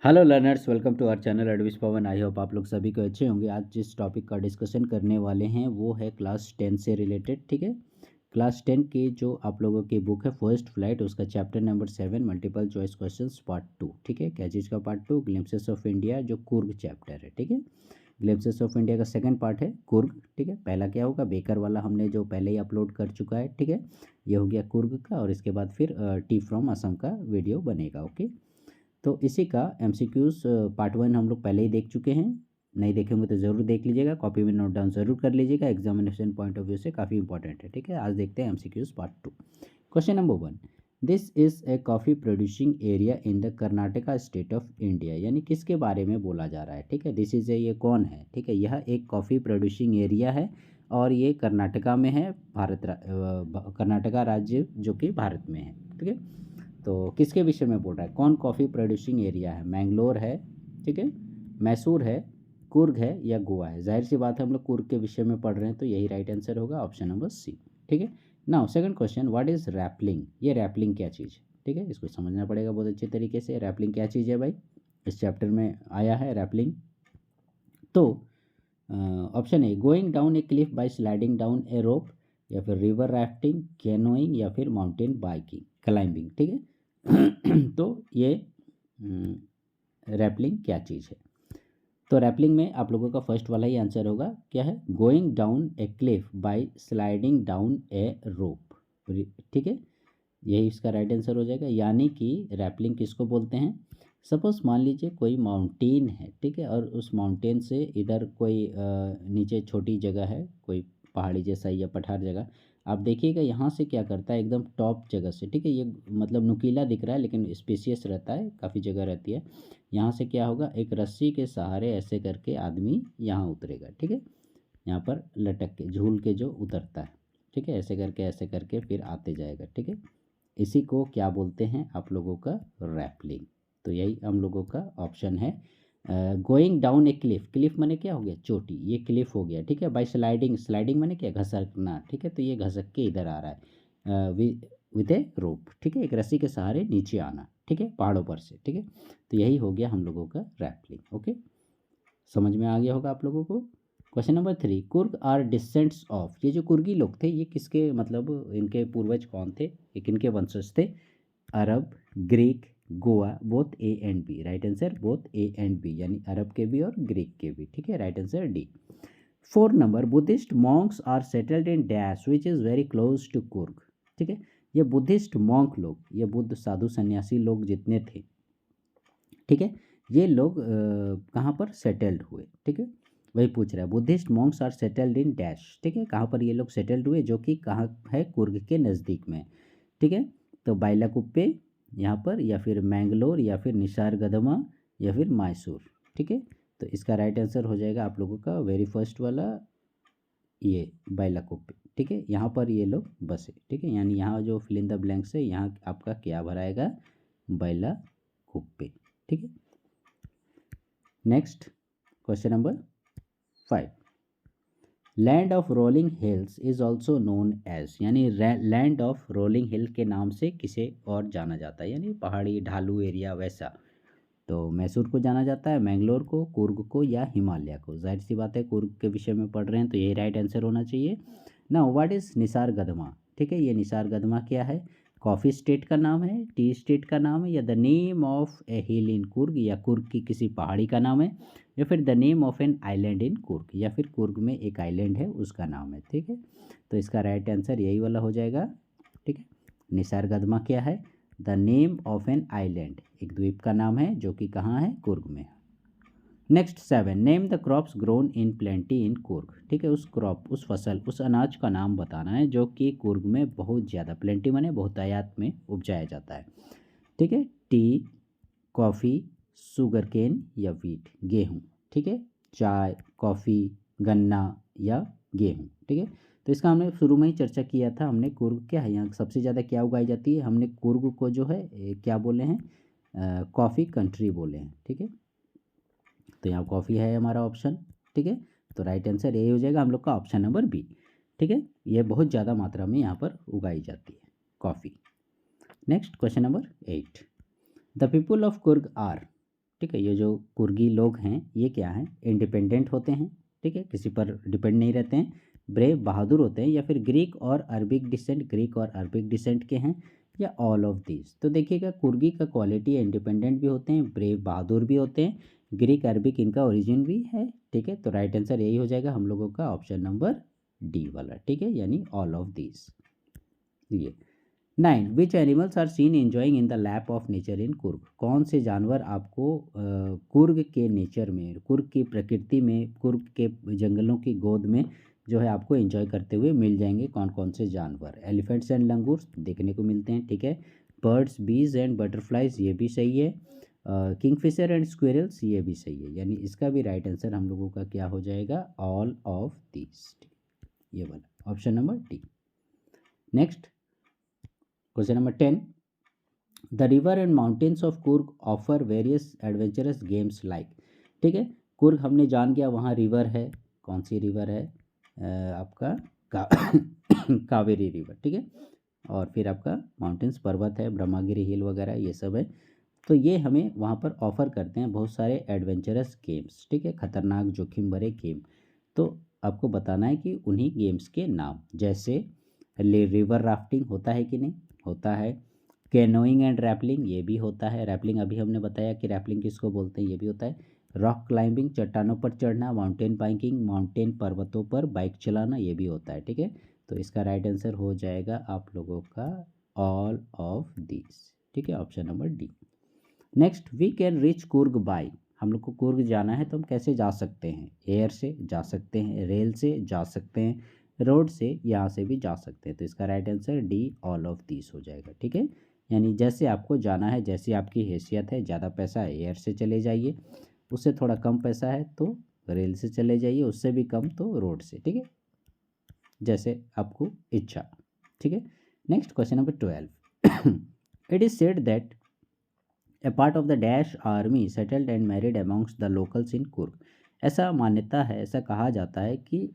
Hello learners, welcome to our channel एडविस Pavan. I hope आप लोग सभी को अच्छे होंगे। आज जिस टॉपिक का डिस्कशन करने वाले हैं वो है क्लास 10 से रिलेटेड। ठीक है, क्लास 10 की जो आप लोगों की बुक है फर्स्ट फ्लाइट, उसका chapter number 7 multiple choice questions part 2। ठीक है, क्या चीज़ का पार्ट 2? ग्लिम्पसेस ऑफ इंडिया, जो कुर्ग चैप्टर है। ठीक है, ग्लिम्पसेस ऑफ इंडिया का सेकंड पार्ट है कुर्ग। ठीक है, पहला क्या होगा? बेकर वाला हमने जो पहले ही अपलोड कर चुका है। ठीक है, ये हो गया कुर्ग का, और इसके बाद फिर टी फ्रॉम असम का वीडियो बनेगा। ओके, तो इसी का एमसीक्यूज़ पार्ट 1 हम लोग पहले ही देख चुके हैं। नहीं देखे होंगे तो ज़रूर देख लीजिएगा, कॉपी में नोट डाउन ज़रूर कर लीजिएगा, एग्जामिनेशन पॉइंट ऑफ व्यू से काफ़ी इंपॉर्टेंट है। ठीक है, आज देखते हैं MCQs part 2। Question number 1, this is a coffee producing area in the Karnataka state of India. यानी किसके बारे में बोला जा रहा है? ठीक है, दिस इज़ ए, ये कौन है? ठीक है, यह एक कॉफ़ी प्रोड्यूसिंग एरिया है और ये कर्नाटका में है, कर्नाटका राज्य जो कि भारत में है। ठीक है, तो किसके विषय में बोल रहा है? कौन कॉफ़ी प्रोड्यूसिंग एरिया है? मैंगलोर है, ठीक है, मैसूर है, कुर्ग है या गोवा है? जाहिर सी बात है, हम लोग कुर्ग के विषय में पढ़ रहे हैं, तो यही राइट आंसर होगा, ऑप्शन नंबर सी। ठीक है, now second question, what is rappelling? ये रैपलिंग क्या चीज़ है? ठीक है, इसको समझना पड़ेगा बहुत अच्छे तरीके से। रैपलिंग क्या चीज़ है भाई? इस चैप्टर में आया है रैपलिंग। तो option A, going down a cliff by sliding down a rope, या फिर रिवर राफ्टिंग, कैनोइंग, या फिर माउंटेन बाइकिंग, क्लाइंबिंग। ठीक है तो ये रैपलिंग क्या चीज़ है? तो रैपलिंग में आप लोगों का फर्स्ट वाला ही आंसर होगा। क्या है? Going down a cliff by sliding down a रोप। ठीक है, यही इसका राइट आंसर हो जाएगा। यानी कि रैपलिंग किसको बोलते हैं? सपोज मान लीजिए कोई माउंटेन है, ठीक है, और उस माउंटेन से इधर कोई नीचे छोटी जगह है, कोई पहाड़ी जैसा या पठार जगह। आप देखिएगा यहाँ से क्या करता है, एकदम टॉप जगह से, ठीक है, ये मतलब नुकीला दिख रहा है लेकिन स्पेसियस रहता है, काफ़ी जगह रहती है। यहाँ से क्या होगा, एक रस्सी के सहारे ऐसे करके आदमी यहाँ उतरेगा। ठीक है, यहाँ पर लटक के झूल के जो उतरता है, ठीक है, ऐसे करके फिर आते जाएगा। ठीक है, इसी को क्या बोलते हैं आप लोगों का? रैपलिंग। तो यही हम लोगों का ऑप्शन है। Going down a Cliff, Cliff माने क्या हो गया? चोटी, ये क्लिफ हो गया। ठीक है, बाय स्लाइडिंग, स्लाइडिंग माने क्या? घसकना। ठीक है, तो ये घसक के इधर आ रहा है विद ए रोप। ठीक है, एक रस्सी के सहारे नीचे आना, ठीक है, पहाड़ों पर से। ठीक है, तो यही हो गया हम लोगों का रैपलिंग। ओके, समझ में आ गया होगा आप लोगों को। Question number 3, Coorg are descendants of. ये जो कुर्गी लोग थे, ये किसके, मतलब इनके पूर्वज कौन थे? ये किनके वंशज थे? Arab, Greek, Goa, both A and B. Right answer both A and B, यानी अरब के भी और ग्रीक के भी। ठीक है, right answer D. 4 number, Buddhist monks are settled in dash which is very close to Coorg. ठीक है, ये बुद्धिस्ट मॉन्क लोग, ये बुद्ध साधु सन्यासी लोग जितने थे, ठीक है, ये लोग कहाँ पर सेटल्ड हुए? ठीक है, वही पूछ रहा है, Buddhist monks are settled in dash. ठीक है, कहाँ पर ये लोग सेटल्ड हुए, जो कि कहाँ है? कुर्ग के नज़दीक में। ठीक है, तो बाइलाकुप्पे यहाँ पर, या फिर मैंगलोर, या फिर निसारगदमा, या फिर मैसूर। ठीक है, तो इसका राइट आंसर हो जाएगा आप लोगों का वेरी फर्स्ट वाला, ये बाइलाकुप्पे। ठीक है, यहाँ पर ये लोग बसे। ठीक है, यानी यहाँ जो फिल इन द ब्लैंक्स है, यहाँ आपका क्या भराएगा? बाइलाकुप्पे। ठीक है, next question number 5, land of rolling hills is also known as. यानी लैंड ऑफ रोलिंग हिल के नाम से किसे और जाना जाता है? यानी पहाड़ी ढालू एरिया वैसा। तो मैसूर को जाना जाता है, मैंगलोर को, कुर्ग को, या हिमालय को? जाहिर सी बात है, कुर्ग के विषय में पढ़ रहे हैं तो यही राइट आंसर होना चाहिए ना। What is Nisargadhama? ठीक है, ये निसारगदमा क्या है? कॉफ़ी स्टेट का नाम है, टी स्टेट का नाम है, या द नेम ऑफ ए हिल इन कुर्ग, या कुर्ग की किसी पहाड़ी का नाम है, या फिर the name of an island in Coorg, या फिर कुर्ग में एक आइलैंड है उसका नाम है। ठीक है, तो इसका राइट आंसर यही वाला हो जाएगा। ठीक है, निसारगदमा क्या है? The name of an island, एक द्वीप का नाम है जो कि कहाँ है? कुर्ग में। Next 7, name the crops grown in plenty in Coorg. ठीक है, उस क्रॉप, उस फसल, उस अनाज का नाम बताना है जो कि कुर्ग में बहुत ज़्यादा, प्लेंटी माने बहुतायत में उपजाया जाता है। ठीक है, टी, कॉफ़ी, शुगर केन, या वीट, गेहूँ। ठीक है, चाय, कॉफ़ी, गन्ना, या गेहूँ। ठीक है, तो इसका हमने शुरू में ही चर्चा किया था। हमने कुर्ग क्या है, यहाँ सबसे ज़्यादा क्या उगाई जाती है? हमने कुर्ग को जो है क्या बोले हैं? कॉफ़ी कंट्री बोले हैं। ठीक है, तो यहाँ कॉफ़ी है हमारा ऑप्शन। ठीक है, तो राइट आंसर यही हो जाएगा हम लोग का, ऑप्शन नंबर बी। ठीक है, ये बहुत ज़्यादा मात्रा में यहाँ पर उगाई जाती है coffee. Next question number 8, the people of Coorg are. ठीक है। ये जो कुर्गी लोग हैं ये क्या हैं, इंडिपेंडेंट होते हैं, ठीक है, किसी पर डिपेंड नहीं रहते हैं, ब्रेव बहादुर होते हैं, या फिर ग्रीक और अरबिक डिसेंट के हैं, या ऑल ऑफ दिस। तो देखिएगा कुर्गी का क्वालिटी इंडिपेंडेंट भी होते हैं, ब्रेव बहादुर भी होते हैं, ग्रीक अरबिक इनका ओरिजिन भी है, ठीक है। तो राइट आंसर यही हो जाएगा हम लोगों का ऑप्शन नंबर डी वाला, ठीक है, यानी ऑल ऑफ दिस। ये 9 which animals are seen enjoying in the lap of nature in Coorg. कौन से जानवर आपको कुर्ग के नेचर में, कुर्ग की प्रकृति में, कुर्ग के जंगलों की गोद में जो है आपको एंजॉय करते हुए मिल जाएंगे, कौन कौन से जानवर। एलिफेंट्स एंड लंगूर्स देखने को मिलते हैं, ठीक है। बर्ड्स, बीज एंड बटरफ्लाइज ये भी सही है। किंगफिशर एंड स्क्विरल्स ये भी सही है, यानी इसका भी राइट आंसर हम लोगों का क्या हो जाएगा, ऑल ऑफ दिस, ये वाला option number D. Next question number 10 the river and mountains of Coorg offer various adventurous games like. ठीक है, कुर्ग हमने जान गया, वहाँ रिवर है, कौन सी रिवर है, आपका कावेरी रिवर, ठीक है। और फिर आपका माउंटेन्स पर्वत है, ब्रह्मागिरी हिल वगैरह ये सब है। तो ये हमें वहाँ पर ऑफ़र करते हैं बहुत सारे एडवेंचरस गेम्स, ठीक है, खतरनाक जोखिम भरे गेम। तो आपको बताना है कि उन्हीं गेम्स के नाम, जैसे रिवर राफ्टिंग होता है कि नहीं, होता है। कैनोइंग एंड रैपलिंग ये भी होता है, रैपलिंग अभी हमने बताया कि रैपलिंग किसको बोलते हैं, ये भी होता है। रॉक क्लाइंबिंग चट्टानों पर चढ़ना, माउंटेन बाइकिंग माउंटेन पर्वतों पर बाइक चलाना ये भी होता है, ठीक है। तो इसका राइट आंसर हो जाएगा आप लोगों का ऑल ऑफ दिस, ठीक है, option number D. Next we can reach Coorg by, हम लोग को कुर्ग जाना है तो हम कैसे जा सकते हैं, एयर से जा सकते हैं, रेल से जा सकते हैं, रोड से, यहाँ से भी जा सकते हैं। तो इसका right answer D all of this हो जाएगा, ठीक है। यानी जैसे आपको जाना है, जैसी आपकी हैसियत है, ज़्यादा पैसा है एयर से चले जाइए, उससे थोड़ा कम पैसा है तो रेल से चले जाइए, उससे भी कम तो रोड से, ठीक है, जैसे आपको इच्छा, ठीक है। Next question number 12 it is said that a part of the dash army settled and married amongst the locals in Coorg. ऐसा मान्यता है, ऐसा कहा जाता है कि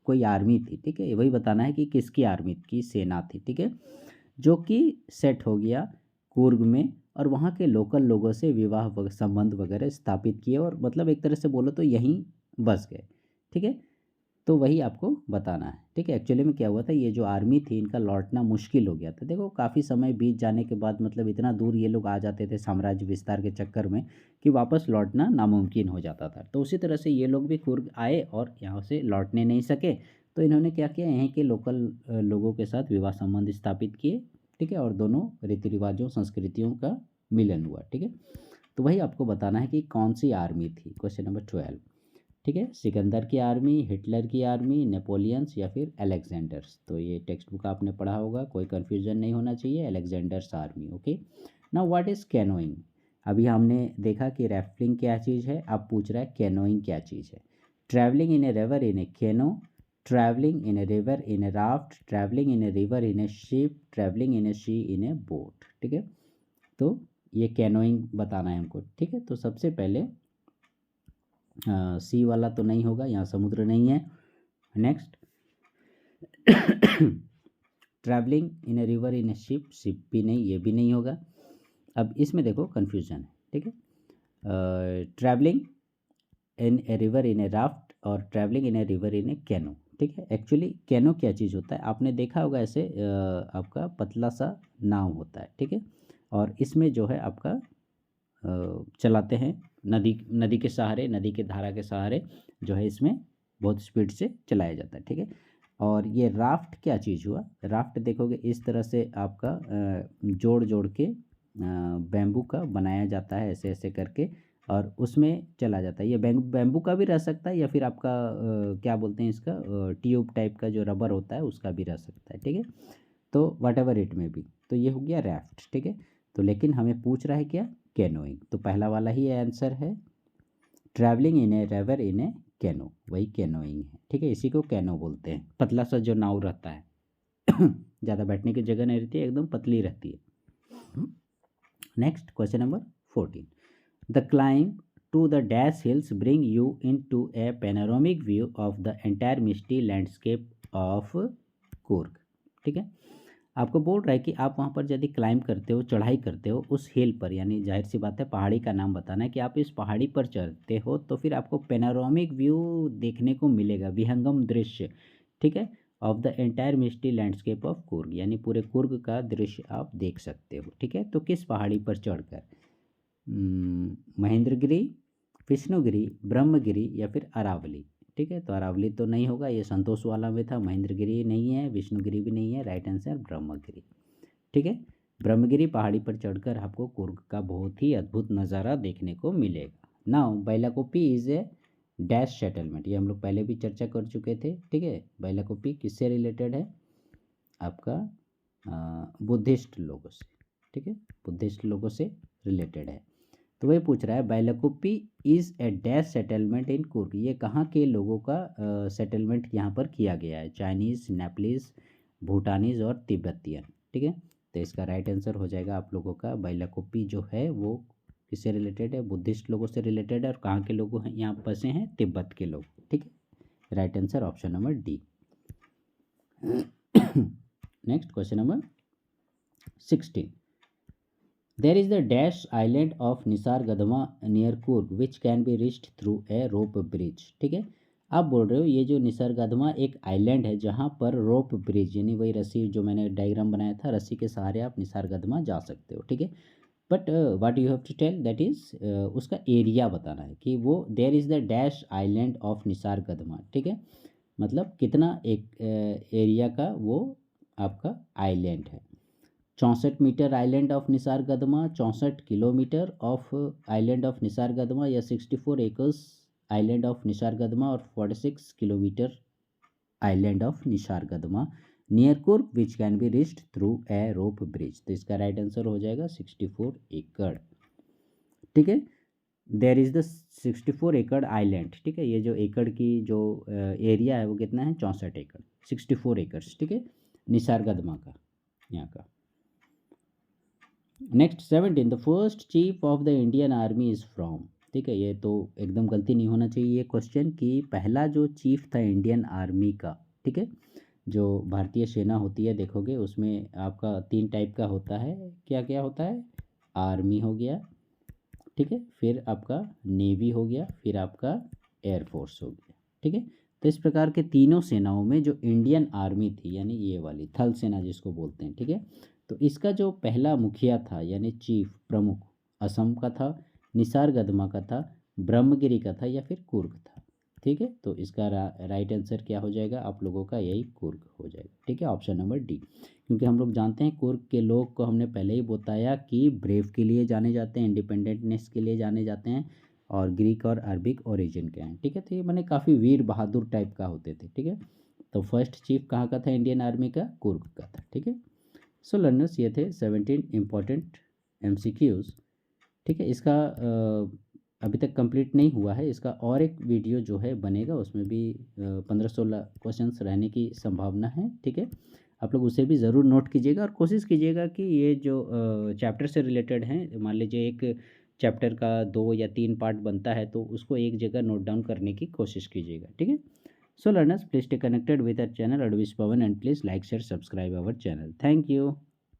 कोई आर्मी थी, ठीक है, वही बताना है कि किसकी आर्मी की सेना थी, ठीक है, जो कि सेट हो गया कुर्ग में और वहाँ के लोकल लोगों से विवाह संबंध वगैरह स्थापित किए, और मतलब एक तरह से बोलो तो यहीं बस गए, ठीक है। तो वही आपको बताना है, ठीक है। एक्चुअली में क्या हुआ था, ये जो आर्मी थी इनका लौटना मुश्किल हो गया था। देखो काफ़ी समय बीत जाने के बाद, मतलब इतना दूर ये लोग आ जाते थे साम्राज्य विस्तार के चक्कर में कि वापस लौटना नामुमकिन हो जाता था। तो उसी तरह से ये लोग भी कुर्ग आए और यहाँ से लौटने नहीं सके, तो इन्होंने क्या किया, यहीं के लोकल लोगों के साथ विवाह संबंध स्थापित किए, ठीक है, और दोनों रीति रिवाजों संस्कृतियों का मिलन हुआ, ठीक है। तो वही आपको बताना है कि कौन सी आर्मी थी, क्वेश्चन नंबर 12, ठीक है। सिकंदर की आर्मी, हिटलर की आर्मी, नेपोलियंस या फिर अलेक्जेंडर्स। तो ये टेक्स्ट बुक आपने पढ़ा होगा, कोई कन्फ्यूजन नहीं होना चाहिए, Alexander's army, okay. Now what is canoeing. अभी हमने देखा कि रैफ्टिंग क्या चीज़ है, अब पूछ रहा है कैनोइंग क्या चीज़ है। Travelling in a river in a canoe, travelling in a river in a raft, travelling in a river in a ship, travelling in a sea in a boat, ठीक है। तो ये कैनोइंग बताना है हमको, ठीक है। तो सबसे पहले सी वाला तो नहीं होगा, यहाँ समुद्र नहीं है। Next travelling in a river in a ship, ship भी नहीं, ये भी नहीं होगा। अब इसमें देखो कन्फ्यूजन है, ठीक है। Travelling in a river in a raft और travelling in a river in a canoe, ठीक है। एक्चुअली कैनो क्या चीज़ होता है, आपने देखा होगा ऐसे आपका पतला सा नाव होता है, ठीक है, और इसमें जो है आपका चलाते हैं नदी के सहारे, नदी के धारा के सहारे जो है इसमें बहुत स्पीड से चलाया जाता है, ठीक है। और ये राफ्ट क्या चीज़ हुआ, राफ्ट देखोगे इस तरह से आपका जोड़ जोड़ के बैम्बू का बनाया जाता है, ऐसे ऐसे करके, और उसमें चला जाता है। ये बैम्बू का भी रह सकता है, या फिर आपका क्या बोलते हैं इसका, ट्यूब टाइप का जो रबर होता है उसका भी रह सकता है, ठीक है। तो वट एवर इट में भी, तो ये हो गया राफ्ट, ठीक है। तो लेकिन हमें पूछ रहा है क्या, कैनोइंग, तो पहला वाला ही आंसर है। Travelling in a river in a canoe, वही कैनोइंग है, ठीक है। इसी को कैनो बोलते हैं, पतला सा जो नाव रहता है ज़्यादा बैठने की जगह नहीं रहती है, एकदम पतली रहती है। Next question number 14 the climb to the dash hills bring you into a panoramic view of the entire misty landscape of Coorg, ठीक है। आपको बोल रहा है कि आप वहाँ पर यदि क्लाइंब करते हो, चढ़ाई करते हो उस हिल पर, यानी जाहिर सी बात है पहाड़ी का नाम बताना है कि आप इस पहाड़ी पर चढ़ते हो तो फिर आपको पेनोरामिक व्यू देखने को मिलेगा, विहंगम दृश्य, ठीक है, of the entire misty landscape of Coorg, यानी पूरे कुर्ग का दृश्य आप देख सकते हो, ठीक है। तो किस पहाड़ी पर चढ़कर? महेंद्रगिरी, विष्णुगिरी, ब्रह्मगिरी या फिर अरावली, ठीक है। तो अरावली तो नहीं होगा, ये संतोष वाला में था। महेंद्रगिरी नहीं है, विष्णुगिरी भी नहीं है, राइट आंसर ब्रह्मगिरी, ठीक है। ब्रह्मगिरी पहाड़ी पर चढ़कर आपको कुर्ग का बहुत ही अद्भुत नज़ारा देखने को मिलेगा। Now Bylakuppe is a dash settlement, ये हम लोग पहले भी चर्चा कर चुके थे, ठीक है। बाइलाकुप्पी किससे रिलेटेड है? आपका बुद्धिस्ट लोगों से, ठीक है, बुद्धिस्ट लोगों से रिलेटेड है। तो वही पूछ रहा है Bylakuppe is a dash settlement in Coorg, ये कहाँ के लोगों का सेटलमेंट यहाँ पर किया गया है? चाइनीज़, नेपालीज, भूटानीज और तिब्बतियन, ठीक है। तो इसका राइट आंसर हो जाएगा आप लोगों का बाइलाकुप्पी जो है वो किससे रिलेटेड है? बुद्धिस्ट लोगों से रिलेटेड है। और कहाँ के लोग हैं यहाँ बसे हैं? तिब्बत के लोग, ठीक है। Right answer option number D. Next question number 16, there is the dash island of Nisargadhama near Coorg which can be reached through a rope bridge, ठीक है। आप बोल रहे हो ये जो निसर्गदमा एक आइलैंड है जहाँ पर रोप ब्रिज, यानी वही रस्सी जो मैंने डायग्राम बनाया था, रस्सी के सहारे आप निसर्गदमा जा सकते हो, ठीक है। But what you have to tell that is, उसका एरिया बताना है कि वो there is the dash island of Nisargadhama, ठीक है। मतलब कितना एक एरिया का वो आपका आइलैंड है। 64 metre island of Nisargadhama, 64 kilometre of island of Nisargadhama, या 64 एकर्स आइलैंड ऑफ निसर्गदमा, और 46 kilometre island of Nisargadhama near Coorg which can be reached through a rope bridge. तो इसका राइट आंसर हो जाएगा 64 एकड़, ठीक है। देयर इज़ द 64 एकड़ आइलैंड, ठीक है। ये जो एकड़ की जो एरिया है वो कितना है? 64 एकड़, 64 एकर्स, ठीक है, निसर्गदमा का यहाँ का। Next 17, the first chief of the Indian army is from, ठीक है। ये तो एकदम गलती नहीं होना चाहिए ये क्वेश्चन कि पहला जो चीफ था इंडियन आर्मी का, ठीक है, जो भारतीय सेना होती है देखोगे उसमें आपका 3 टाइप का होता है। क्या क्या होता है? आर्मी हो गया, ठीक है, फिर आपका नेवी हो गया, फिर आपका एयरफोर्स हो गया, ठीक है। तो इस प्रकार के तीनों सेनाओं में जो इंडियन आर्मी थी, यानी ये वाली थल सेना जिसको बोलते हैं, ठीक है, तो इसका जो पहला मुखिया था यानी चीफ प्रमुख, असम का था, निसर्गदमा का था, ब्रह्मगिरी का था, या फिर कुर्ग था, ठीक है। तो इसका राइट आंसर क्या हो जाएगा आप लोगों का? यही कुर्ग हो जाएगा, ठीक है, ऑप्शन नंबर डी। क्योंकि हम लोग जानते हैं कुर्ग के लोग को हमने पहले ही बताया कि ब्रेव के लिए जाने जाते हैं, इंडिपेंडेंटनेस के लिए जाने जाते हैं, और ग्रीक और अरबिक ओरिजिन के हैं, ठीक है। तो ये मैंने काफ़ी वीर बहादुर टाइप का होते थे, ठीक है। तो फर्स्ट चीफ कहाँ का था इंडियन आर्मी का? कुर्ग का था, ठीक है। सो लर्नर्स ये थे 17 इम्पॉर्टेंट MCQs, ठीक है। इसका अभी तक कंप्लीट नहीं हुआ है, इसका और एक वीडियो जो है बनेगा, उसमें भी 15-16 क्वेश्चंस रहने की संभावना है, ठीक है। आप लोग उसे भी ज़रूर नोट कीजिएगा और कोशिश कीजिएगा कि ये जो चैप्टर से रिलेटेड हैं, मान लीजिए एक चैप्टर का 2 या 3 पार्ट बनता है तो उसको एक जगह नोट डाउन करने की कोशिश कीजिएगा, ठीक है। So learners, please stay connected with our channel Advice Pawan and please like, share, subscribe our channel. Thank you.